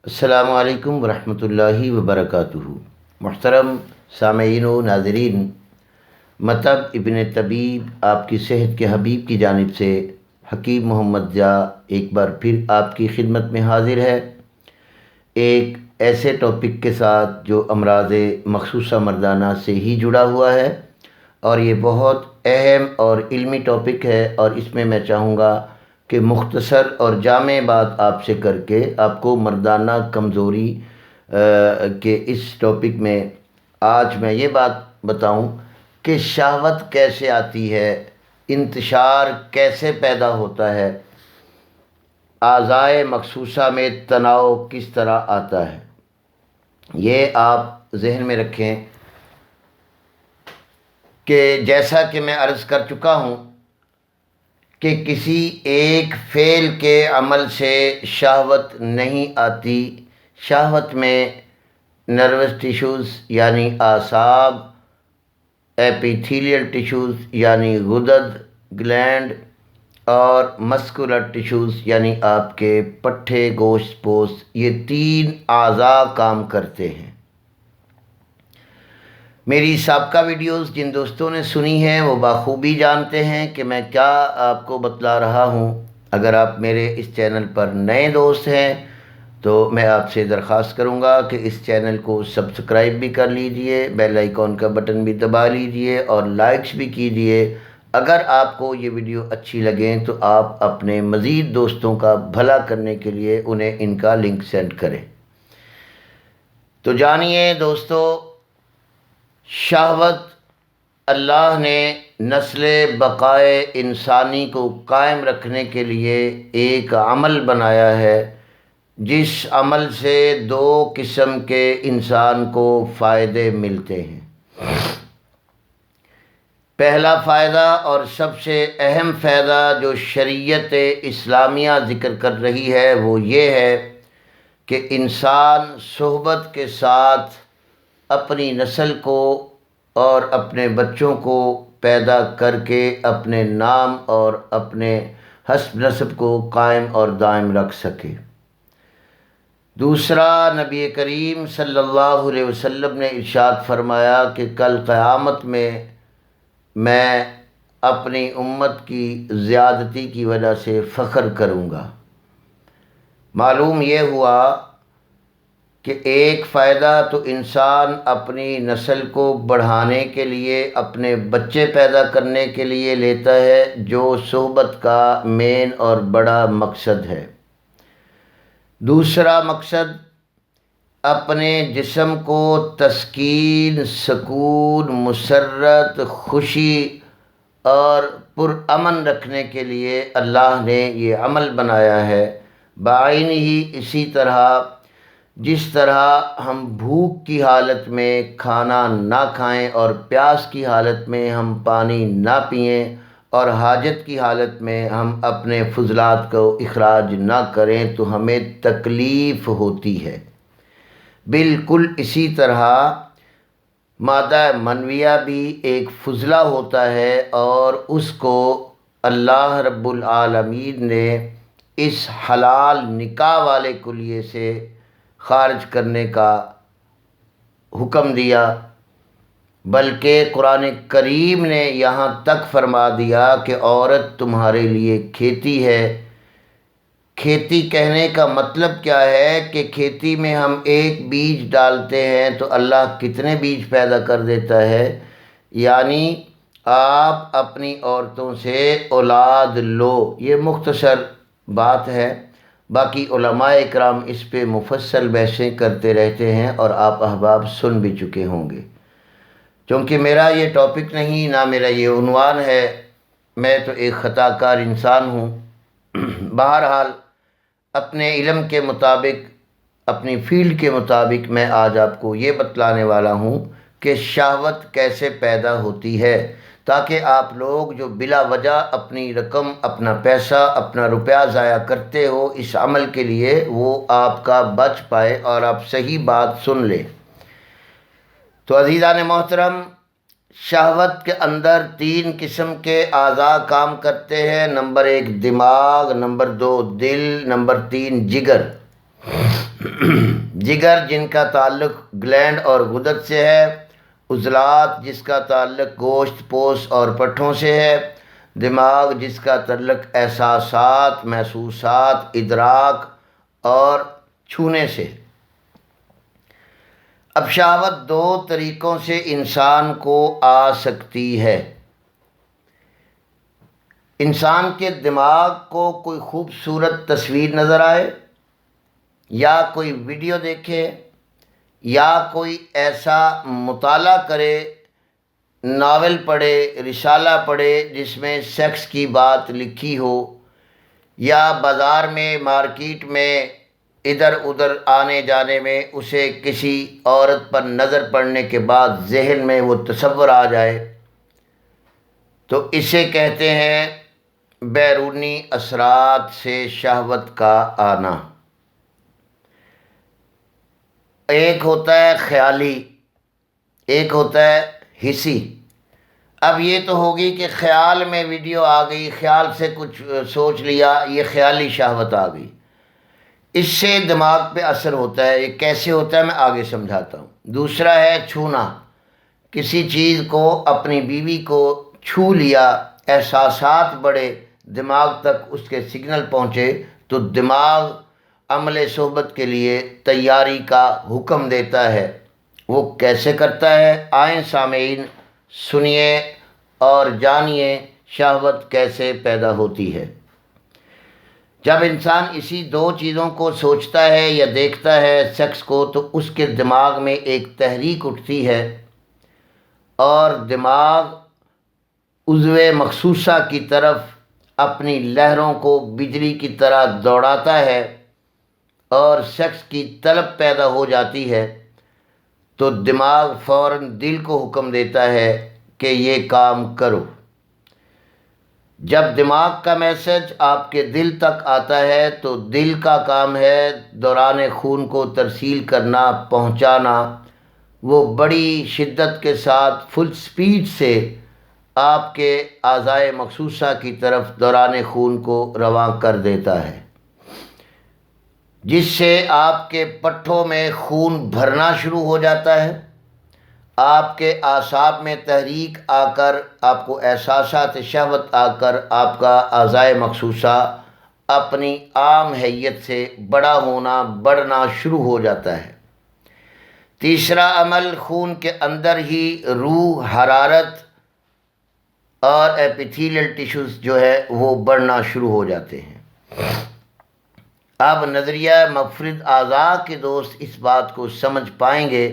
السلام علیکم ورحمۃ اللہ وبرکاتہ۔ محترم سامعین و ناظرین، مطب ابن طبیب آپ کی صحت کے حبیب کی جانب سے حکیم محمد ضیاء ایک بار پھر آپ کی خدمت میں حاضر ہے، ایک ایسے ٹاپک کے ساتھ جو امراض مخصوصہ مردانہ سے ہی جڑا ہوا ہے، اور یہ بہت اہم اور علمی ٹاپک ہے، اور اس میں چاہوں گا کہ مختصر اور جامع بات آپ سے کر کے آپ کو مردانہ کمزوری کے اس ٹاپک میں آج میں یہ بات بتاؤں کہ شہوت کیسے آتی ہے، انتشار کیسے پیدا ہوتا ہے، اعضائے مخصوصہ میں تناؤ کس طرح آتا ہے۔ یہ آپ ذہن میں رکھیں کہ جیسا کہ میں عرض کر چکا ہوں کہ کسی ایک فعل کے عمل سے شہوت نہیں آتی۔ شہوت میں نروس ٹیشوز یعنی اعصاب، ایپیتھیلیل ٹیشوز یعنی غدد گلینڈ، اور مسکولر ٹیشوز یعنی آپ کے پٹھے گوشت پوست، یہ تین اعضاء کام کرتے ہیں۔ میری سابقہ ویڈیوز جن دوستوں نے سنی ہیں وہ بخوبی جانتے ہیں کہ میں کیا آپ کو بتلا رہا ہوں۔ اگر آپ میرے اس چینل پر نئے دوست ہیں تو میں آپ سے درخواست کروں گا کہ اس چینل کو سبسکرائب بھی کر لیجئے، بیل آئیکن کا بٹن بھی دبا لیجئے اور لائکس بھی کیجئے۔ اگر آپ کو یہ ویڈیو اچھی لگیں تو آپ اپنے مزید دوستوں کا بھلا کرنے کے لیے انہیں ان کا لنک سینڈ کریں۔ تو جانیے دوستو، شہوت اللہ نے نسل بقائے انسانی کو قائم رکھنے کے لیے ایک عمل بنایا ہے، جس عمل سے دو قسم کے انسان کو فائدے ملتے ہیں۔ پہلا فائدہ اور سب سے اہم فائدہ جو شریعت اسلامیہ ذکر کر رہی ہے وہ یہ ہے کہ انسان صحبت کے ساتھ اپنی نسل کو اور اپنے بچوں کو پیدا کر کے اپنے نام اور اپنے حسب نسب کو قائم اور دائم رکھ سکے۔ دوسرا، نبی کریم صلی اللہ علیہ وسلم نے ارشاد فرمایا کہ کل قیامت میں اپنی امت کی زیادتی کی وجہ سے فخر کروں گا۔ معلوم یہ ہوا کہ ایک فائدہ تو انسان اپنی نسل کو بڑھانے کے لیے، اپنے بچے پیدا کرنے کے لیے لیتا ہے، جو صحبت کا مین اور بڑا مقصد ہے۔ دوسرا مقصد اپنے جسم کو تسکین، سکون، مسرت، خوشی اور پرامن رکھنے کے لیے اللہ نے یہ عمل بنایا ہے۔ بعین ہی اسی طرح جس طرح ہم بھوک کی حالت میں کھانا نہ کھائیں اور پیاس کی حالت میں ہم پانی نہ پئیں اور حاجت کی حالت میں ہم اپنے فضلات کو اخراج نہ کریں تو ہمیں تکلیف ہوتی ہے، بالکل اسی طرح مادہ منویہ بھی ایک فضلہ ہوتا ہے، اور اس کو اللہ رب العالمین نے اس حلال نکاح والے کلیے سے خارج کرنے کا حکم دیا، بلکہ قرآن کریم نے یہاں تک فرما دیا کہ عورت تمہارے لیے کھیتی ہے۔ کھیتی کہنے کا مطلب کیا ہے کہ کھیتی میں ہم ایک بیج ڈالتے ہیں تو اللہ کتنے بیج پیدا کر دیتا ہے، یعنی آپ اپنی عورتوں سے اولاد لو۔ یہ مختصر بات ہے، باقی علماء اکرام اس پہ مفصل بحثیں کرتے رہتے ہیں اور آپ احباب سن بھی چکے ہوں گے۔ چونکہ میرا یہ ٹاپک نہیں، نہ میرا یہ عنوان ہے، میں تو ایک خطا کار انسان ہوں۔ بہرحال اپنے علم کے مطابق، اپنی فیلڈ کے مطابق میں آج آپ کو یہ بتلانے والا ہوں کہ شہوت کیسے پیدا ہوتی ہے، تاکہ آپ لوگ جو بلا وجہ اپنی رقم، اپنا پیسہ، اپنا روپیہ ضائع کرتے ہو اس عمل کے لیے، وہ آپ کا بچ پائے اور آپ صحیح بات سن لیں۔ تو عزیزان محترم، شہوت کے اندر تین قسم کے اعضاء کام کرتے ہیں۔ نمبر 1 دماغ، نمبر 2 دل، نمبر 3 جگر۔ جگر جن کا تعلق گلینڈ اور غدد سے ہے، عضلات جس کا تعلق گوشت، پوست اور پٹھوں سے ہے، دماغ جس کا تعلق احساسات، محسوسات، ادراک اور چھونے سے۔ اب شہوت دو طریقوں سے انسان کو آ سکتی ہے۔ انسان کے دماغ کو کوئی خوبصورت تصویر نظر آئے، یا کوئی ویڈیو دیکھے، یا کوئی ایسا مطالعہ کرے، ناول پڑھے، رسالہ پڑھے جس میں سیکس کی بات لکھی ہو، یا بازار میں، مارکیٹ میں ادھر ادھر آنے جانے میں اسے کسی عورت پر نظر پڑنے کے بعد ذہن میں وہ تصور آ جائے، تو اسے کہتے ہیں بیرونی اثرات سے شہوت کا آنا۔ ایک ہوتا ہے خیالی، ایک ہوتا ہے حسی۔ اب یہ تو ہوگی کہ خیال میں ویڈیو آ گئی، خیال سے کچھ سوچ لیا، یہ خیالی شہوت آ گئی، اس سے دماغ پہ اثر ہوتا ہے۔ یہ کیسے ہوتا ہے میں آگے سمجھاتا ہوں۔ دوسرا ہے چھونا، کسی چیز کو، اپنی بیوی کو چھو لیا، احساسات بڑھے، دماغ تک اس کے سگنل پہنچے، تو دماغ عمل صحبت کے لیے تیاری کا حکم دیتا ہے۔ وہ کیسے کرتا ہے؟ آئیں سامعین سنیے اور جانیے شہوت کیسے پیدا ہوتی ہے۔ جب انسان اسی دو چیزوں کو سوچتا ہے یا دیکھتا ہے، سیکس کو، تو اس کے دماغ میں ایک تحریک اٹھتی ہے اور دماغ عضو مخصوصہ کی طرف اپنی لہروں کو بجلی کی طرح دوڑاتا ہے اور سیکس کی طلب پیدا ہو جاتی ہے، تو دماغ فوراً دل کو حکم دیتا ہے کہ یہ کام کرو۔ جب دماغ کا میسج آپ کے دل تک آتا ہے تو دل کا کام ہے دوران خون کو ترسیل کرنا، پہنچانا۔ وہ بڑی شدت کے ساتھ فل سپیڈ سے آپ کے اعضائے مخصوصہ کی طرف دوران خون کو رواں کر دیتا ہے، جس سے آپ کے پٹھوں میں خون بھرنا شروع ہو جاتا ہے، آپ کے اعصاب میں تحریک آ کر، آپ کو احساسات شہوت آ کر، آپ کا اعضائے مخصوصہ اپنی عام حیت سے بڑا ہونا، بڑھنا شروع ہو جاتا ہے۔ تیسرا عمل، خون کے اندر ہی روح، حرارت اور ایپیتھیلیل ٹیشوز جو ہے وہ بڑھنا شروع ہو جاتے ہیں۔ اب نظریہ مفرد اعضاء کے دوست اس بات کو سمجھ پائیں گے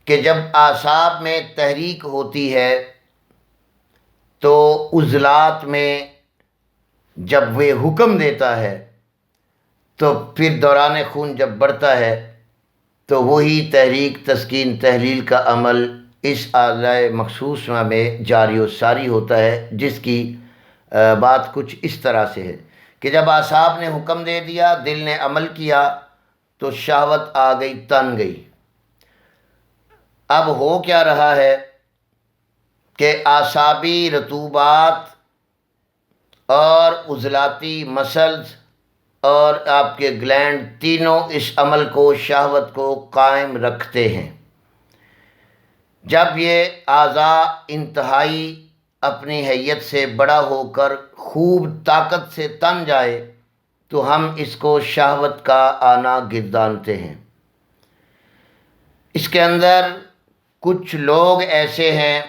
کہ جب اعصاب میں تحریک ہوتی ہے تو عضلات میں جب وہ حکم دیتا ہے تو پھر دوران خون جب بڑھتا ہے تو وہی تحریک، تسکین، تحلیل کا عمل اس اعضائے مخصوص میں جاری و ساری ہوتا ہے، جس کی بات کچھ اس طرح سے ہے کہ جب اعصاب نے حکم دے دیا، دل نے عمل کیا، تو شہوت آ گئی، تن گئی۔ اب ہو کیا رہا ہے کہ اعصابی رطوبات اور عضلاتی مسلز اور آپ کے گلینڈ تینوں اس عمل کو، شہوت کو قائم رکھتے ہیں۔ جب یہ اعضاء انتہائی اپنی حیت سے بڑا ہو کر خوب طاقت سے تن جائے تو ہم اس کو شہوت کا آنا گردانتے ہیں۔ اس کے اندر کچھ لوگ ایسے ہیں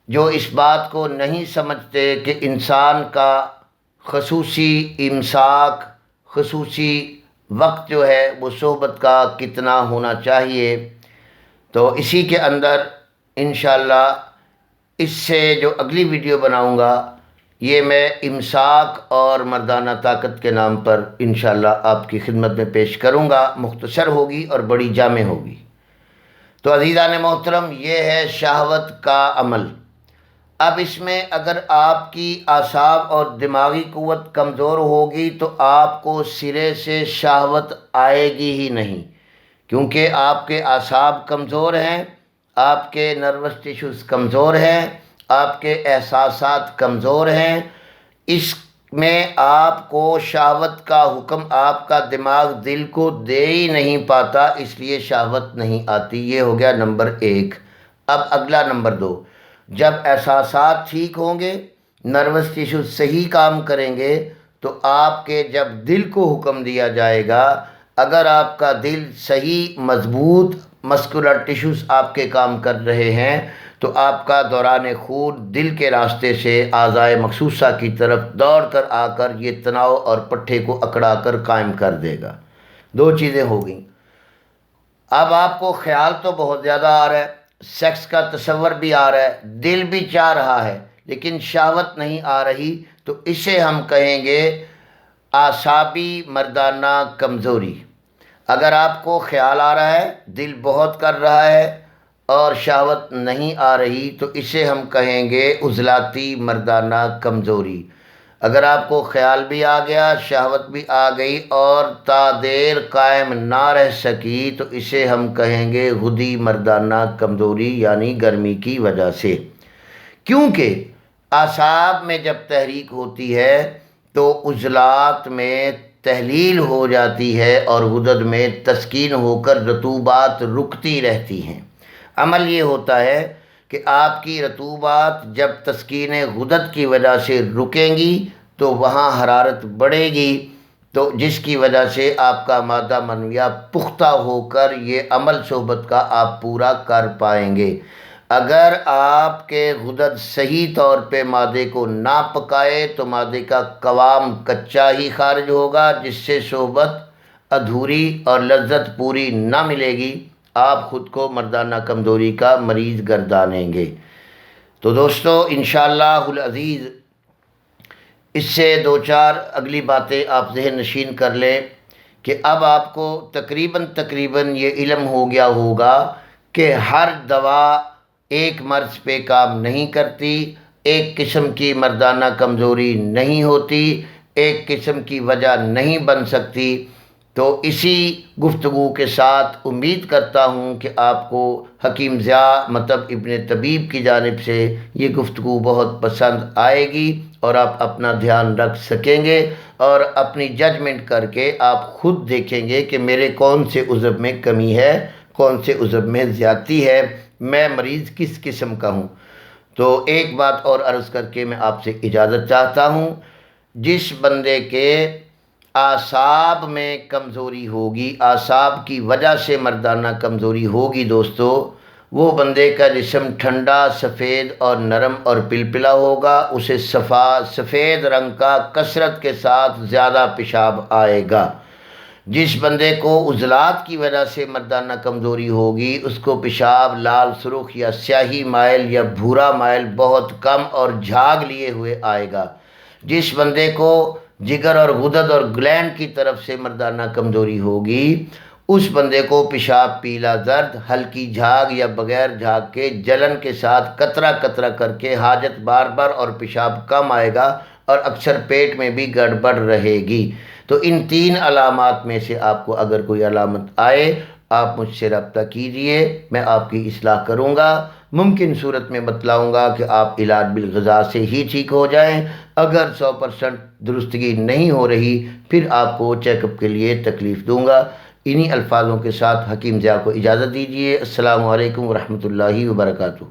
جو اس بات کو نہیں سمجھتے کہ انسان کا خصوصی امساک، خصوصی وقت جو ہے وہ صحبت کا کتنا ہونا چاہیے۔ تو اسی کے اندر انشاءاللہ اس سے جو اگلی ویڈیو بناؤں گا، یہ میں امساک اور مردانہ طاقت کے نام پر انشاءاللہ آپ کی خدمت میں پیش کروں گا۔ مختصر ہوگی اور بڑی جامع ہوگی۔ تو عزیزان محترم، یہ ہے شہوت کا عمل۔ اب اس میں اگر آپ کی اعصاب اور دماغی قوت کمزور ہوگی تو آپ کو سرے سے شہوت آئے گی ہی نہیں، کیونکہ آپ کے اعصاب کمزور ہیں، آپ کے نروس ٹیشوز کمزور ہیں، آپ کے احساسات کمزور ہیں۔ اس میں آپ کو شہوت کا حکم آپ کا دماغ دل کو دے ہی نہیں پاتا، اس لیے شہوت نہیں آتی۔ یہ ہو گیا نمبر 1۔ اب اگلا نمبر 2، جب احساسات ٹھیک ہوں گے، نروس ٹیشو صحیح کام کریں گے، تو آپ کے جب دل کو حکم دیا جائے گا، اگر آپ کا دل صحیح مضبوط مسکولر ٹیشوز آپ کے کام کر رہے ہیں، تو آپ کا دوران خون دل کے راستے سے اعضائے مخصوصہ کی طرف دوڑ کر آ کر یہ تناؤ اور پٹھے کو اکڑا کر قائم کر دے گا۔ 2 چیزیں ہو گئیں۔ اب آپ کو خیال تو بہت زیادہ آ رہا ہے، سیکس کا تصور بھی آ رہا ہے، دل بھی چاہ رہا ہے، لیکن شہوت نہیں آ رہی، تو اسے ہم کہیں گے اعصابی مردانہ کمزوری۔ اگر آپ کو خیال آ رہا ہے، دل بہت کر رہا ہے اور شہوت نہیں آ رہی، تو اسے ہم کہیں گے عضلاتی مردانہ کمزوری۔ اگر آپ کو خیال بھی آ گیا، شہوت بھی آ گئی اور تا دیر قائم نہ رہ سکی، تو اسے ہم کہیں گے غدی مردانہ کمزوری، یعنی گرمی کی وجہ سے۔ کیونکہ اعصاب میں جب تحریک ہوتی ہے تو عضلات میں تحلیل ہو جاتی ہے اور غدد میں تسکین ہو کر رطوبات رکتی رہتی ہیں۔ عمل یہ ہوتا ہے کہ آپ کی رطوبات جب تسکین غدد کی وجہ سے رکیں گی تو وہاں حرارت بڑھے گی، تو جس کی وجہ سے آپ کا مادہ منویہ پختہ ہو کر یہ عمل صحبت کا آپ پورا کر پائیں گے۔ اگر آپ کے غدد صحیح طور پہ مادے کو نہ پکائے تو مادے کا قوام کچا ہی خارج ہوگا، جس سے صحبت ادھوری اور لذت پوری نہ ملے گی، آپ خود کو مردانہ کمزوری کا مریض گردانیں گے۔ تو دوستو انشاءاللہ العزیز اس سے 2-4 اگلی باتیں آپ ذہن نشین کر لیں کہ اب آپ کو تقریباً یہ علم ہو گیا ہوگا کہ ہر دوا ایک مرض پہ کام نہیں کرتی، ایک قسم کی مردانہ کمزوری نہیں ہوتی، ایک قسم کی وجہ نہیں بن سکتی۔ تو اسی گفتگو کے ساتھ امید کرتا ہوں کہ آپ کو حکیم ضیاء مطلب ابن طبیب کی جانب سے یہ گفتگو بہت پسند آئے گی اور آپ اپنا دھیان رکھ سکیں گے اور اپنی ججمنٹ کر کے آپ خود دیکھیں گے کہ میرے کون سے عضو میں کمی ہے، کون سے عضو میں زیادتی ہے، میں مریض کس قسم کا ہوں۔ تو ایک بات اور عرض کر کے میں آپ سے اجازت چاہتا ہوں، جس بندے کے اعصاب میں کمزوری ہوگی، اعصاب کی وجہ سے مردانہ کمزوری ہوگی دوستو، وہ بندے کا جسم ٹھنڈا، سفید اور نرم اور پلپلا ہوگا، اسے سفید رنگ کا کثرت کے ساتھ زیادہ پیشاب آئے گا۔ جس بندے کو عضلات کی وجہ سے مردانہ کمزوری ہوگی، اس کو پیشاب لال سرخ یا سیاہی مائل یا بھورا مائل بہت کم اور جھاگ لیے ہوئے آئے گا۔ جس بندے کو جگر اور غدد اور گلینڈ کی طرف سے مردانہ کمزوری ہوگی، اس بندے کو پیشاب پیلا زرد، ہلکی جھاگ یا بغیر جھاگ کے جلن کے ساتھ قطرہ قطرہ کر کے حاجت بار بار اور پیشاب کم آئے گا اور اکثر پیٹ میں بھی گڑبڑ رہے گی۔ تو ان 3 علامات میں سے آپ کو اگر کوئی علامت آئے، آپ مجھ سے رابطہ کیجئے، میں آپ کی اصلاح کروں گا۔ ممکن صورت میں بتلاؤں گا کہ آپ علاج بالغذا سے ہی ٹھیک ہو جائیں۔ اگر 100% درستگی نہیں ہو رہی، پھر آپ کو چیک اپ کے لیے تکلیف دوں گا۔ انہی الفاظوں کے ساتھ حکیم ضیاء کو اجازت دیجیے۔ السلام علیکم ورحمۃ اللہ وبرکاتہ۔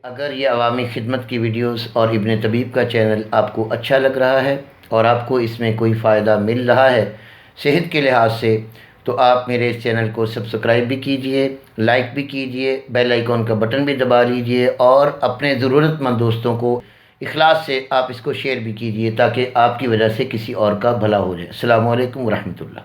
اگر یہ عوامی خدمت کی ویڈیوز اور ابن طبیب کا چینل آپ کو اچھا لگ رہا ہے اور آپ کو اس میں کوئی فائدہ مل رہا ہے صحت کے لحاظ سے، تو آپ میرے اس چینل کو سبسکرائب بھی کیجئے، لائک بھی کیجئے، بیل آئیکن کا بٹن بھی دبا لیجئے اور اپنے ضرورت مند دوستوں کو اخلاص سے آپ اس کو شیئر بھی کیجئے تاکہ آپ کی وجہ سے کسی اور کا بھلا ہو جائے۔ السلام علیکم ورحمۃ اللہ۔